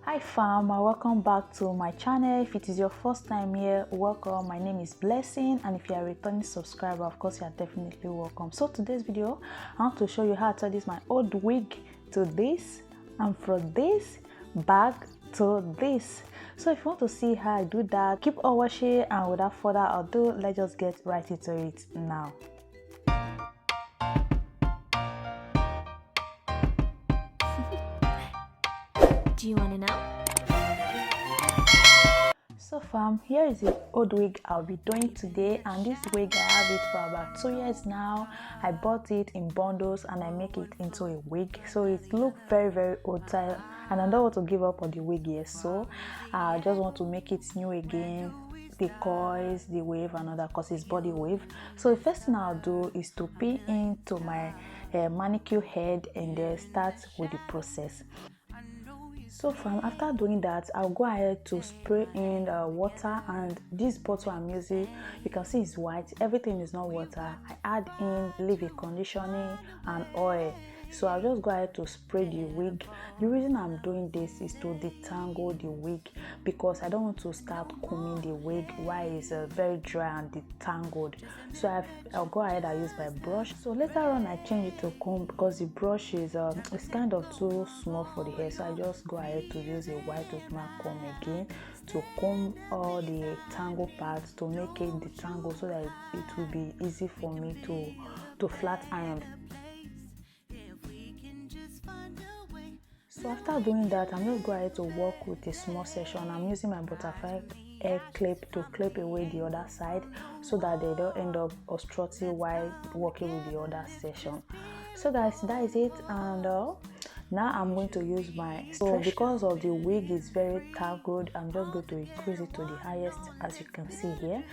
Hi fam, welcome back to my channel. If it is your first time here, welcome. My name is Blessing, and if you are a returning subscriber, of course you are definitely welcome. So today's video, I want to show you how to turn this my old wig to this, and from this back to this. So if you want to see how I do that, keep on watching, and without further ado, let's just get right into it now. Do you want to know? So fam, here is the old wig I'll be doing today, and this wig I have it for about 2 years now. I bought it in bundles and I make it into a wig, so it looks very old style, and I don't want to give up on the wig yet, so I just want to make it new again. The coils, the wave, and all that, because it's body wave. So the first thing I'll do is to pin into my manicure head and then start with the process. So from after doing that, I'll go ahead to spray in water, and this bottle I'm using, you can see it's white. Everything is not water. I add in leave-in conditioning and oil. So I'll just go ahead to spray the wig. The reason I'm doing this is to detangle the wig, because I don't want to start combing the wig while it's very dry and detangled. So I'll go ahead and use my brush. So later on I change it to comb, because the brush is it's kind of too small for the hair. So I just go ahead to use a white Tumeric comb again to comb all the tangle parts to make it detangle, so that it will be easy for me to flat iron. So after doing that, I'm just going to work with a small section. I'm using my butterfly hair clip to clip away the other side, so that they don't end up obstructing while working with the other section. So guys, that is it, and now I'm going to use my so because of the wig is very tangled, I'm just going to increase it to the highest, as you can see here.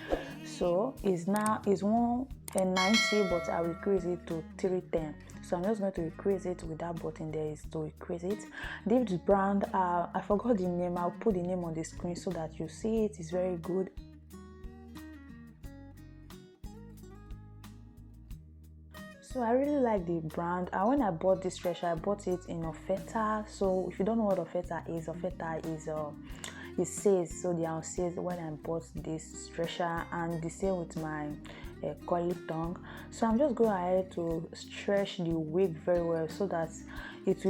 So it's 190, but I will increase it to 310. So I'm just going to increase it with that button there, is to increase it. This brand, I forgot the name. I'll put the name on the screen so that you see it. It's very good. So I really like the brand, and when I bought this stretcher, I bought it in Ofeta. So if you don't know what Ofeta is it says, so they are sales when I bought this stretcher, and the same with my curly tongue. So I'm just going ahead to stretch the wig very well, so that it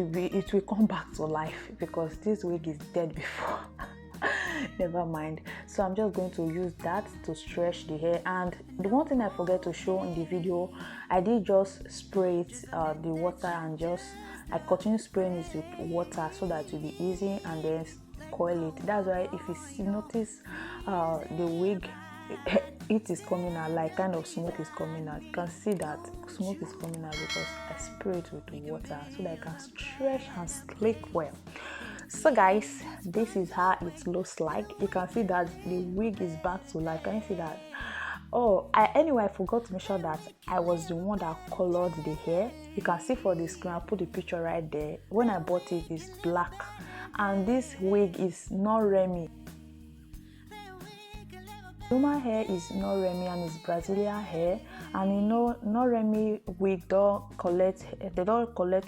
will come back to life, because this wig is dead before. Never mind. So I'm just going to use that to stretch the hair. And the one thing I forget to show in the video, I did just spray it the water, and I continue spraying it with water so that it will be easy, and then coil it. That's why if you notice the wig it is coming out, like kind of smoke is coming out. You can see that smoke is coming out because I spray it with water, so that I can stretch and slick well. So guys, this is how it looks like. You can see that the wig is back to life. Can you see that? Oh, anyway, I forgot to make sure that I was the one that colored the hair. You can see for the screen, I'll put the picture right there. When I bought it, it's black, and this wig is not Remy. Human hair is not Remy, and it's Brazilian hair, and you know, not Remy wig don't collect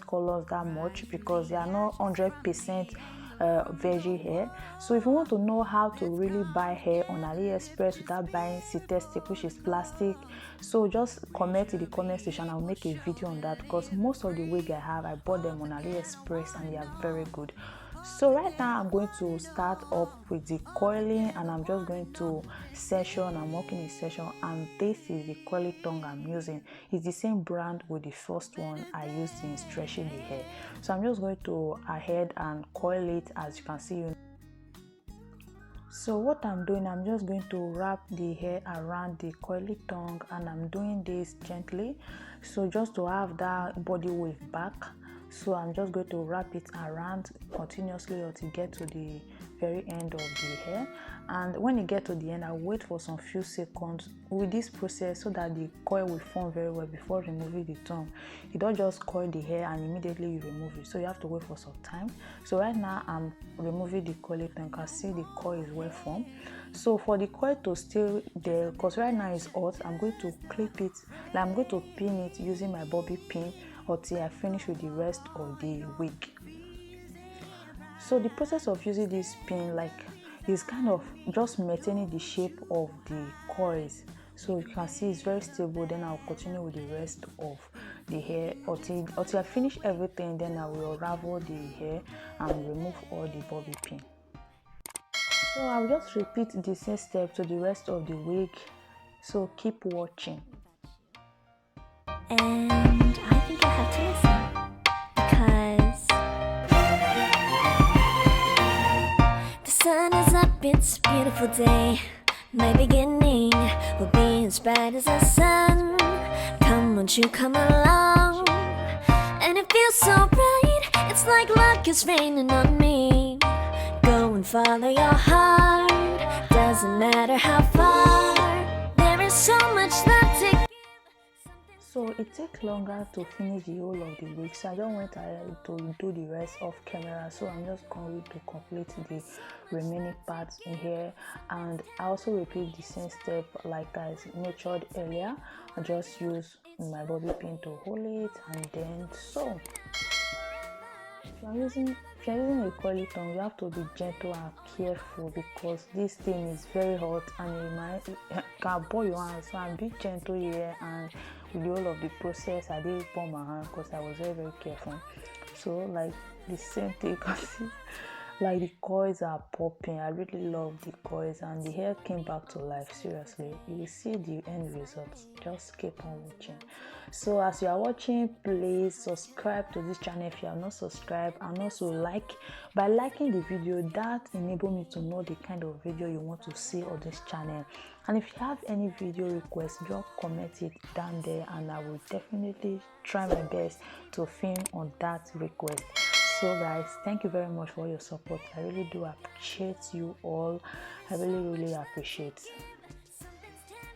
colors that much, because they are not 100% veggie hair. So if you want to know how to really buy hair on AliExpress without buying synthetic, which is plastic, so just comment in the comment section. I'll make a video on that, because most of the wig I have, I bought them on AliExpress, and they are very good. So right now I'm going to start up with the coiling, and I'm just going to session. I'm working in session, and this is the curly tongue I'm using. It's the same brand with the first one I used in stretching the hair. So I'm just going to ahead and coil it, as you can see. So what I'm doing, I'm just going to wrap the hair around the curly tongue, and I'm doing this gently, so just to have that body wave back. So I'm just going to wrap it around continuously until get to the very end of the hair. And when you get to the end, I'll wait for some few seconds with this process, so that the coil will form very well before removing the tongue. You don't just coil the hair and immediately you remove it, so you have to wait for some time. So right now I'm removing the coil tongue. You can see the coil is well formed. So for the coil to stay there, because right now it's hot, I'm going to clip it, like I'm going to pin it using my bobby pin until I finish with the rest of the wig. So the process of using this pin is kind of just maintaining the shape of the coils. So you can see it's very stable. Then I'll continue with the rest of the hair until I finish everything. Then I will unravel the hair and remove all the bobby pin. So I'll just repeat the same step to the rest of the wig. So keep watching. And I think I have to listen because the sun is up, it's a beautiful day. My beginning will be as bright as the sun. Come, won't you come along? And it feels so bright, it's like luck is raining on me. Go and follow your heart, doesn't matter how far. There is so much left to give. So it takes longer to finish the whole of the wig, so I don't want to do the rest off camera. So I'm just going to complete the remaining parts in here, and I also repeat the same step like I mentioned earlier. I just use my bobby pin to hold it and then sew. If you're using a curly tongue, you have to be gentle and careful because this thing is very hot and it can burn your hands. So I'm being gentle here, and with the whole of the process I didn't burn my hand because I was very careful. So like the same thing, you can see like the coils are popping. I really love the coils, and the hair came back to life. Seriously, you will see the end results. Just keep on watching. So as you are watching, please subscribe to this channel if you are not subscribed, and also by liking the video. That enable me to know the kind of video you want to see on this channel. And if you have any video requests, just comment it down there and I will definitely try my best to film on that request. So guys, thank you very much for your support. I really do appreciate you all. I really appreciate.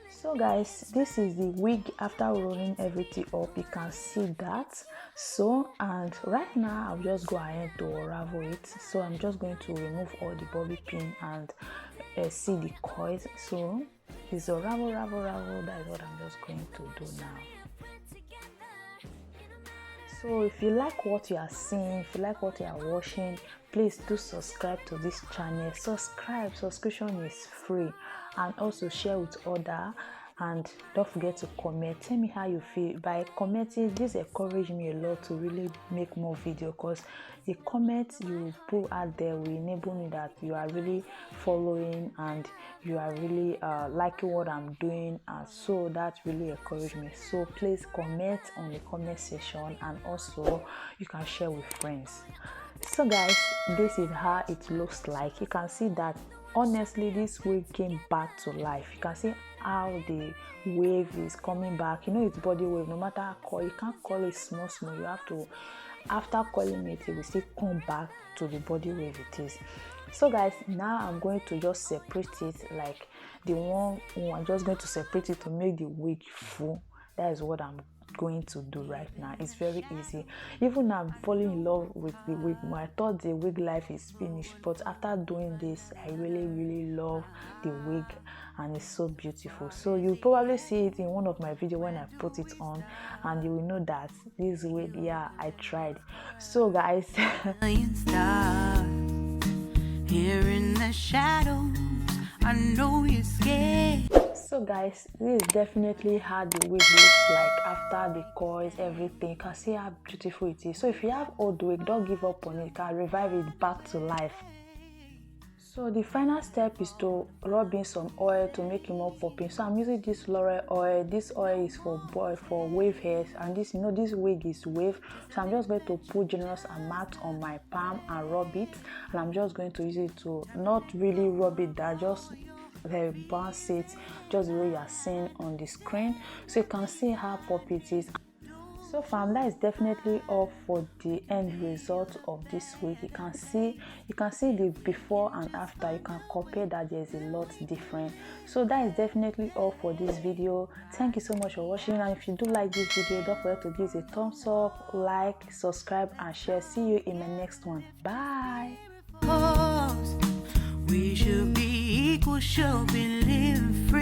So guys, this is the wig after rolling everything up. You can see that. So, and right now I'll just go ahead to unravel it. So I'm just going to remove all the bobby pin and see the coils. So it's unravel. That is what I'm just going to do now. So if you like what you are seeing, if you like what you are watching, please do subscribe to this channel. Subscription is free, and also share with others. And don't forget to comment. Tell me how you feel. By commenting, this encourages me a lot to really make more videos, because the comments you put out there will enable me that you are really following and you are really liking what I'm doing, and so that really encourages me. So please comment on the comment section, and also you can share with friends. So guys, this is how it looks like. You can see that honestly this wig came back to life. You can see how the wave is coming back. You know, it's body wave. No matter how coil, you can't coil it small. You have to, after coiling it will still come back to the body wave it is. So guys, now I'm going to just separate it like the one. I'm just going to separate it to make the wig full. That is what I'm going to do right now. It's very easy. Even now I'm falling in love with the wig. I thought the wig life is finished, but after doing this I really love the wig, and it's so beautiful. So you'll probably see it in one of my videos when I put it on, and you will know that this wig, yeah, I tried. So guys, here in the shadows, I know you're scared. So guys, this is definitely how the wig looks like after the coils, everything. You can see how beautiful it is. So if you have old wig, don't give up on it. You can revive it back to life. So the final step is to rub in some oil to make it more popping. So I'm using this laurel oil. This oil is for wave hairs, and this, you know, this wig is wave. So I'm just going to put generous amount on my palm and rub it, and I'm just going to use it to not really rub it down, just bounce it just the way you are seeing on the screen, so you can see how poppy it is. So fam, that is definitely all for the end result of this wig. You can see the before and after. You can compare that there's a lot different. So that is definitely all for this video. Thank you so much for watching, and if you do like this video, don't forget to give it a thumbs up, like, subscribe and share. See you in my next one. Bye. We should be equal, should be living free.